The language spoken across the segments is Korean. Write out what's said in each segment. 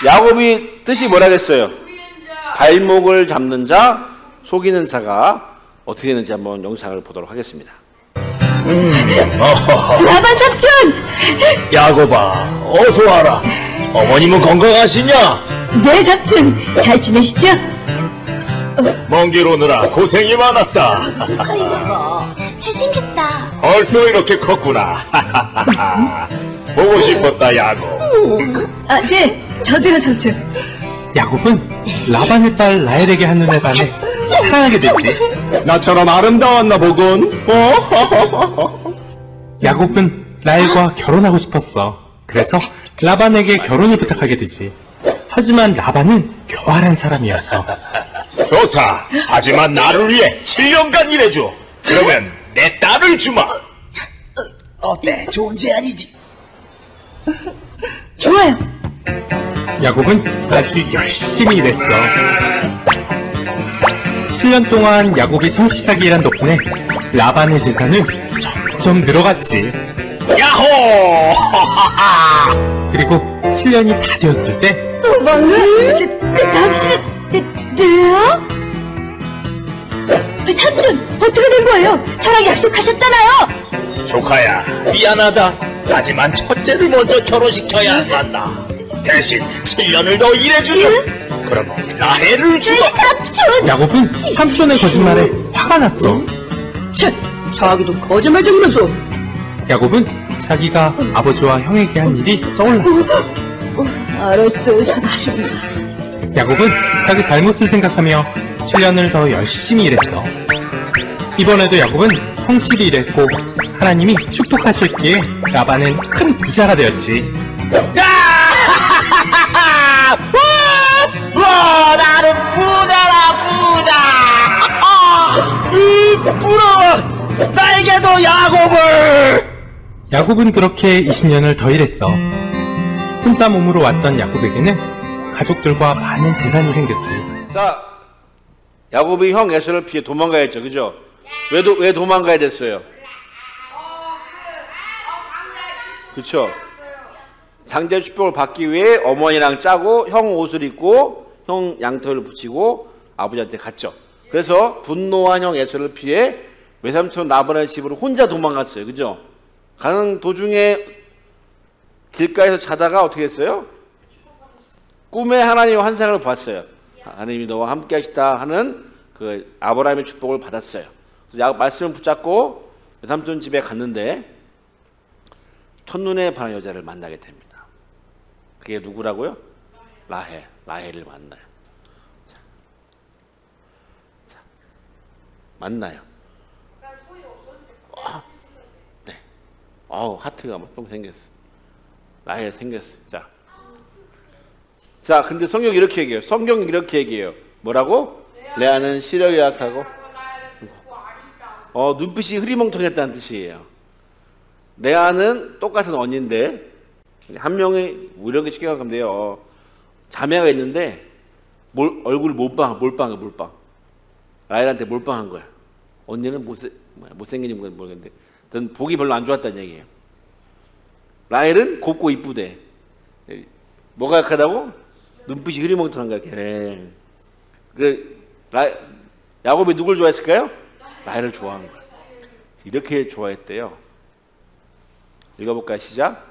야곱이 뜻이 뭐라겠어요? 발목을 잡는 자, 속이는 자가 어떻게 되는지 한번 영상을 보도록 하겠습니다. 라반 삼촌! 야곱아, 어서 와라. 어머님은 건강하시냐? 네, 삼촌. 잘 지내시죠? 먼 길 오느라 고생이 많았다. 아이고, 잘생겼다. 벌써 이렇게 컸구나. 보고 싶었다, 야곱. 아, 네. 저도요, 삼촌. 야곱은 라반의 딸 라헬에게 한눈에 반해 사랑하게 됐지. 나처럼 아름다웠나 보군. 야곱은 라헬과 결혼하고 싶었어. 그래서 라반에게 결혼을 부탁하게 되지. 하지만 라반은 교활한 사람이었어. 좋다. 하지만 나를 위해 7년간 일해줘. 그러면 내 딸을 주마. 어때? 좋은 제안이지? 좋아요. 야곱은 아주 열심히 일했어. 7년 동안 야곱이 성실하게 일한 덕분에 라반의 재산은 점점 늘어갔지. 야호! 그리고 7년이 다 되었을 때 소방을? 당신, 네요? 삼촌, 어떻게 된 거예요? 저랑 약속하셨잖아요. 조카야, 미안하다. 하지만 첫째를 먼저 결혼시켜야 한다. 대신 7년을 더 일해주렴. 그럼 라헬을 주마. 삼촌! 야곱은 삼촌의 거짓말에 화가 났어. 채, 자기도 거짓말 중이면서. 야곱은 자기가 아버지와 형에게 한 일이 떠올랐어. 알았어, 삼촌. 야곱은 자기 잘못을 생각하며 7년을 더 열심히 일했어. 이번에도 야곱은 성실히 일했고 하나님이 축복하셨기에 라반은 큰 부자가 되었지. 와, 나는 부자라, 부자. 부러워. 나에게도 야곱을. 야곱은 그렇게 20년을 더 일했어. 혼자 몸으로 왔던 야곱에게는 가족들과 많은 재산이 생겼지. 자, 야곱이 형 에서를 피해 도망가야 했죠, 그죠? 왜 도망가야 됐어요? 그쵸? 장자의 축복을 받기 위해 어머니랑 짜고 형 옷을 입고 형 양털을 붙이고 아버지한테 갔죠. 그래서 분노한 형 에서를 피해 외삼촌 라반의 집으로 혼자 도망갔어요, 그죠? 가는 도중에 길가에서 자다가 어떻게 했어요? 꿈에 하나님의 환상을 봤어요. 하나님이 너와 함께 하시다 하는 그 아브라함의 축복을 받았어요. 말씀을 붙잡고 외삼촌 집에 갔는데 첫눈에 반한 여자를 만나게 됩니다. 그게 누구라고요? 라헬을 만나요. 자, 만나요. 네. 하트가 막 똥 생겼어. 라헬 생겼어. 자, 근데 성경이 이렇게 얘기해요. 성경이 이렇게 얘기해요. 뭐라고? 레아는 시력이 약하고 눈빛이 흐리멍텅했다는 뜻이에요. 레아는 똑같은 언니인데 한 명이 이렇게 쉽게 생각하면 돼요. 자매가 있는데 얼굴을 몰빵해. 라헬한테 몰빵한 거야. 언니는 못생긴 건 모르겠는데 넌 보기 별로 안 좋았다는 얘기예요. 라헬은 곱고 이쁘대. 뭐가 약하다고? 눈빛이 흐리멍텅한 거야. 야곱이 누굴 좋아했을까요? 라헬을 좋아한 거야. 이렇게 좋아했대요. 읽어볼까요? 시작.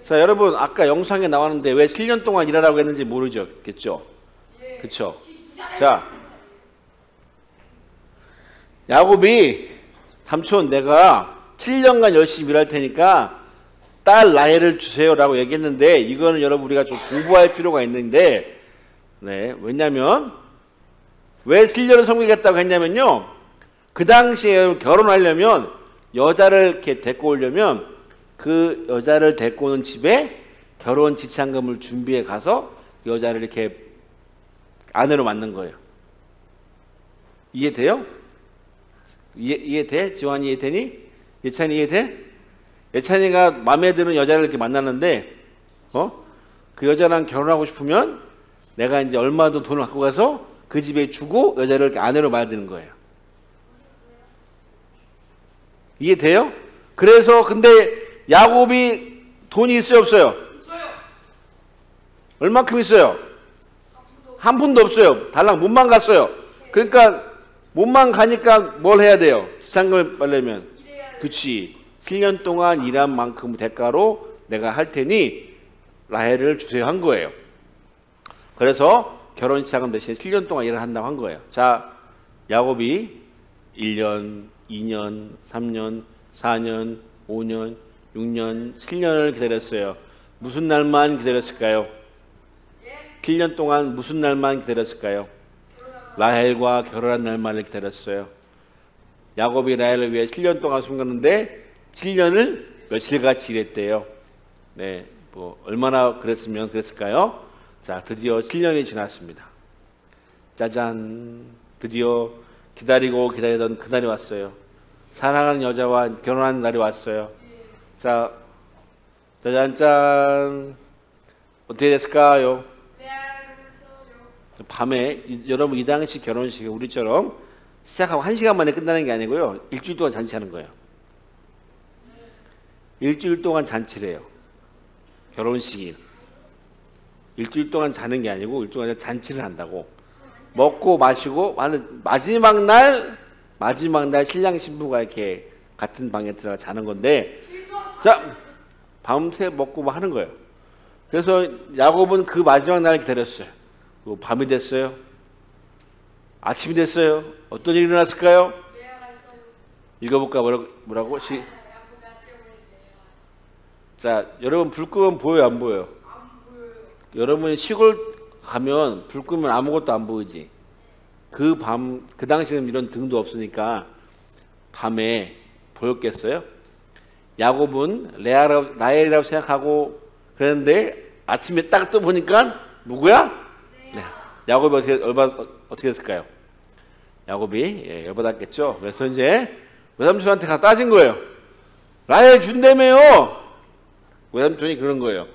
자, 여러분 아까 영상에 나왔는데 왜 7년 동안 일하라고 했는지 모르죠? 그쵸? 자, 야곱이 삼촌 내가 7년간 열심히 일할 테니까 딸 라헬을 주세요라고 얘기했는데 이거는 여러분 우리가 좀 공부할 필요가 있는데 왜냐면 왜 7년을 섬기겠다고 했냐면요, 그 당시에 결혼하려면 여자를 이렇게 데리고 오려면 그 여자를 데리고 오는 집에 결혼 지참금을 준비해 가서 여자를 이렇게 아내로 맞는 거예요. 이해돼요? 이해돼? 지환이 이해되니? 예찬이 이해돼? 예찬이가 마음에 드는 여자를 이렇게 만나는데 그 여자랑 결혼하고 싶으면 내가 이제 얼마도 돈을 갖고 가서 그 집에 주고 여자를 이렇게 아내로 맞아야 되는 거예요. 이해돼요? 그래서 근데 야곱이 돈이 있어요, 없어요? 얼마큼 있어요? 한 푼도 없어요. 달랑 못만 갔어요. 그러니까 못만 가니까 뭘 해야 돼요? 지참금을 받으려면. 그치. 7년 동안 일한 만큼 대가로 내가 할 테니 라헬을 주세요 한 거예요. 그래서 결혼 지참금 대신에 7년 동안 일을 한다고 한 거예요. 자, 야곱이 1년, 2년, 3년, 4년, 5년, 6년, 7년을 기다렸어요. 무슨 날만 기다렸을까요? 7년 동안 무슨 날만 기다렸을까요? 라헬과 결혼한 날만을 기다렸어요. 야곱이 라헬을 위해 7년 동안 숨겼는데 7년을 며칠같이 일했대요. 네, 뭐 얼마나 그랬을까요? 자, 드디어 7년이 지났습니다. 짜잔, 드디어 기다리고 기다리던 그날이 왔어요. 사랑하는 여자와 결혼하는 날이 왔어요. 자, 짜잔짠, 어떻게 됐을까요? 밤에 여러분 이 당시 결혼식이 우리처럼 시작하고 1시간 만에 끝나는 게 아니고요. 일주일 동안 잔치하는 거예요. 일주일 동안 잔치를 해요. 결혼식이. 일주일 동안 자는 게 아니고 일주일 동안 잔치를 한다고. 먹고 마시고 마지막 날 신랑 신부가 이렇게 같은 방에 들어가 자는 건데, 자, 밤새 먹고 뭐 하는 거예요. 그래서 야곱은 그 마지막 날을 기다렸어요. 밤이 됐어요. 아침이 됐어요. 어떤 일이 일어났을까요? 읽어볼까? 뭐라고? 자, 여러분 불 끄면 보여요, 안 보여요? 여러분이 시골 가면 불 끄면 아무것도 안 보이지. 그 당시에는 이런 등도 없으니까 밤에 보였겠어요? 야곱은 라헬이라고 생각하고 그랬는데 아침에 딱 또 보니까 누구야? 네. 야곱이 어떻게 됐을까요? 야곱이 열받았겠죠. 그래서 이제 외삼촌한테 가서 따진 거예요. 라헬 준다며요. 외삼촌이 그런 거예요.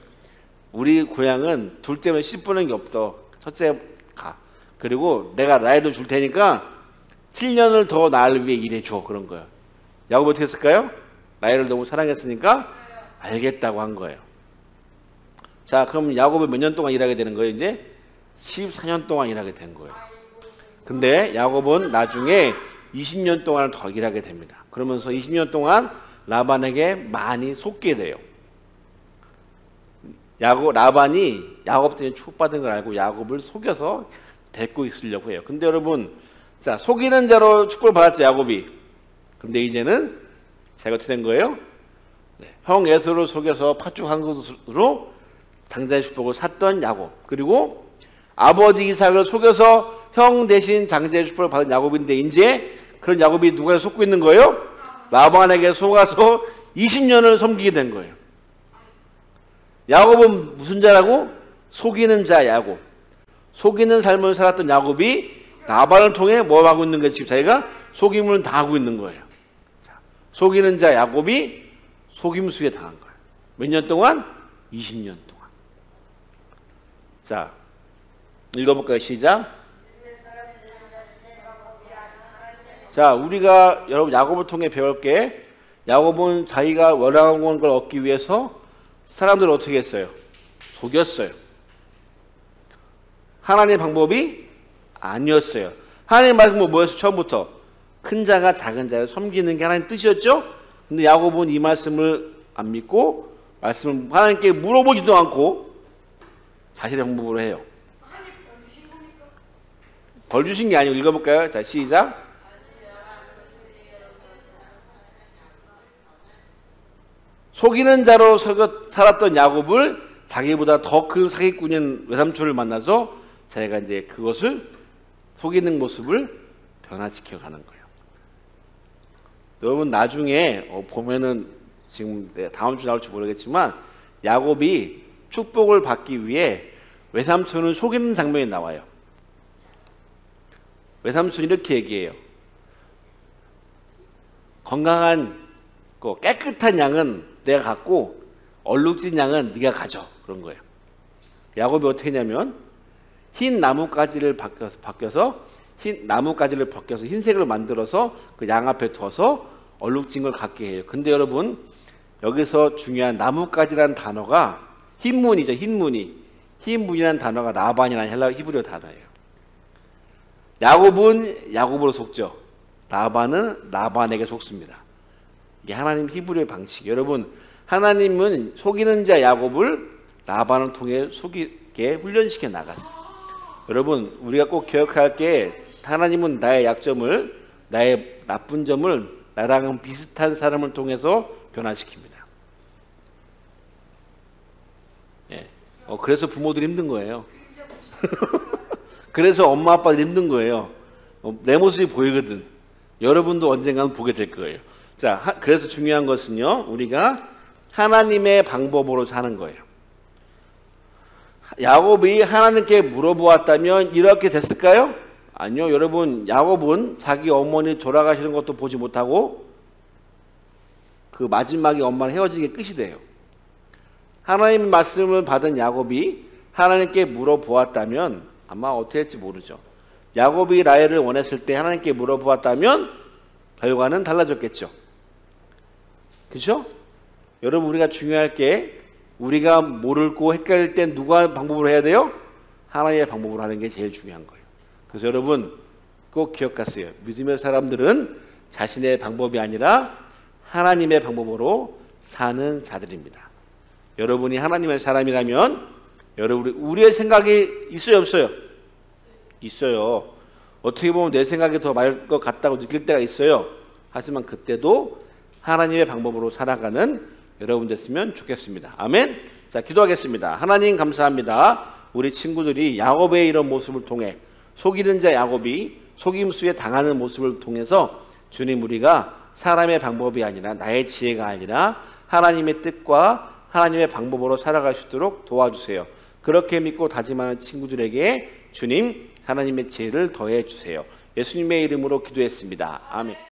우리 고향은 둘 때문에 씹부는 게 없어. 첫째 가. 그리고 내가 라헬도 줄 테니까 7년을 더 나를 위해 일해줘. 그런 거예요. 야곱이 어떻게 했을까요? 라헬을 너무 사랑했으니까 알겠다고 한 거예요. 자, 그럼 야곱이 몇 년 동안 일하게 되는 거예요? 이제 14년 동안 일하게 된 거예요. 근데 야곱은 나중에 20년 동안을 더 일하게 됩니다. 그러면서 20년 동안 라반에게 많이 속게 돼요. 라반이 야곱 때문에 축복받은 걸 알고 야곱을 속여서 데리고 있으려고 해요. 근데 여러분, 자, 속이는 자로 축복을 받았죠, 야곱이. 근데 이제는 자기가 어떻게 된 거예요? 네, 형 에서를 속여서 파죽한 것으로 장자의 축복을 샀던 야곱, 그리고 아버지 이삭을 속여서 형 대신 장자의 축복을 받은 야곱인데, 이제 그런 야곱이 누가 속고 있는 거예요? 라반에게 속아서 20년을 섬기게 된 거예요. 야곱은 무슨 자라고? 속이는 자 야곱. 속이는 삶을 살았던 야곱이 라반을 통해 뭐 하고 있는 거예요? 지금 자기가 속임을 당하고 있는 거예요. 자, 속이는 자 야곱이 속임수에 당한 거예요. 몇 년 동안? 20년 동안. 자, 읽어볼까요? 시작. 자, 우리가 여러분 야곱을 통해 배울 게, 야곱은 자기가 원하는 걸 얻기 위해서 사람들을 어떻게 했어요? 속였어요. 하나님의 방법이 아니었어요. 하나님의 말씀은 뭐였어요? 처음부터 큰 자가 작은 자를 섬기는 게 하나님의 뜻이었죠. 근데 야곱은 이 말씀을 안 믿고 말씀을 하나님께 물어보지도 않고 자신의 방법으로 해요. 벌 주신 게 아니고, 읽어볼까요? 자, 시작. 속이는 자로 살았던 야곱을 자기보다 더 큰 사기꾼인 외삼촌을 만나서 자기가 이제 그것을 속이는 모습을 변화시켜 가는 거예요. 여러분 나중에 보면은 지금 다음 주 나올지 모르겠지만 야곱이 축복을 받기 위해 외삼촌을 속이는 장면이 나와요. 외삼촌이 이렇게 얘기해요. 건강한 깨끗한 양은 내가 갖고 얼룩진 양은 네가 가져. 그런 거예요. 야곱이 어떻게 했냐면 흰 나뭇가지를 벗겨서 흰색을 만들어서 그 양 앞에 둬서 얼룩진 걸 갖게 해요. 근데 여러분 여기서 중요한 나뭇가지라는 단어가 흰무늬죠. 흰무늬라는 단어가 라반이라는 헬라 히브리어 단어예요. 야곱은 야곱으로 속죠. 라반은 라반에게 속습니다. 이게 하나님 히브리어의 방식이에요. 여러분 하나님은 속이는 자 야곱을 라반을 통해 속이게 훈련시켜 나가세요. 여러분 우리가 꼭 기억할 게 하나님은 나의 약점을 나의 나쁜 점을 나랑 비슷한 사람을 통해서 변화시킵니다. 예. 그래서 부모들이 힘든 거예요. 그래서 엄마 아빠들이 힘든 거예요. 내 모습이 보이거든. 여러분도 언젠가는 보게 될 거예요. 자, 그래서 중요한 것은요, 우리가 하나님의 방법으로 사는 거예요. 야곱이 하나님께 물어보았다면 이렇게 됐을까요? 아니요. 여러분, 야곱은 자기 어머니 돌아가시는 것도 보지 못하고 그 마지막에 엄마랑 헤어지는 게 끝이 돼요. 하나님의 말씀을 받은 야곱이 하나님께 물어보았다면 아마 어떻게 할지 모르죠. 야곱이 라헬을 원했을 때 하나님께 물어보았다면 결과는 달라졌겠죠. 그렇죠? 여러분 우리가 중요할 게 우리가 모르고 헷갈릴 때 누가 방법으로 해야 돼요? 하나님의 방법으로 하는 게 제일 중요한 거예요. 그래서 여러분 꼭 기억하세요. 믿음의 사람들은 자신의 방법이 아니라 하나님의 방법으로 사는 자들입니다. 여러분이 하나님의 사람이라면 여러분 우리의 생각이 있어요 없어요? 있어요. 어떻게 보면 내 생각이 더 많을 것 같다고 느낄 때가 있어요. 하지만 그때도 하나님의 방법으로 살아가는 여러분 됐으면 좋겠습니다. 아멘. 자, 기도하겠습니다. 하나님 감사합니다. 우리 친구들이 야곱의 이런 모습을 통해 속이는 자 야곱이 속임수에 당하는 모습을 통해서 주님 우리가 사람의 방법이 아니라 나의 지혜가 아니라 하나님의 뜻과 하나님의 방법으로 살아갈 수 있도록 도와주세요. 그렇게 믿고 다짐하는 친구들에게 주님 하나님의 지혜를 더해 주세요. 예수님의 이름으로 기도했습니다. 아멘.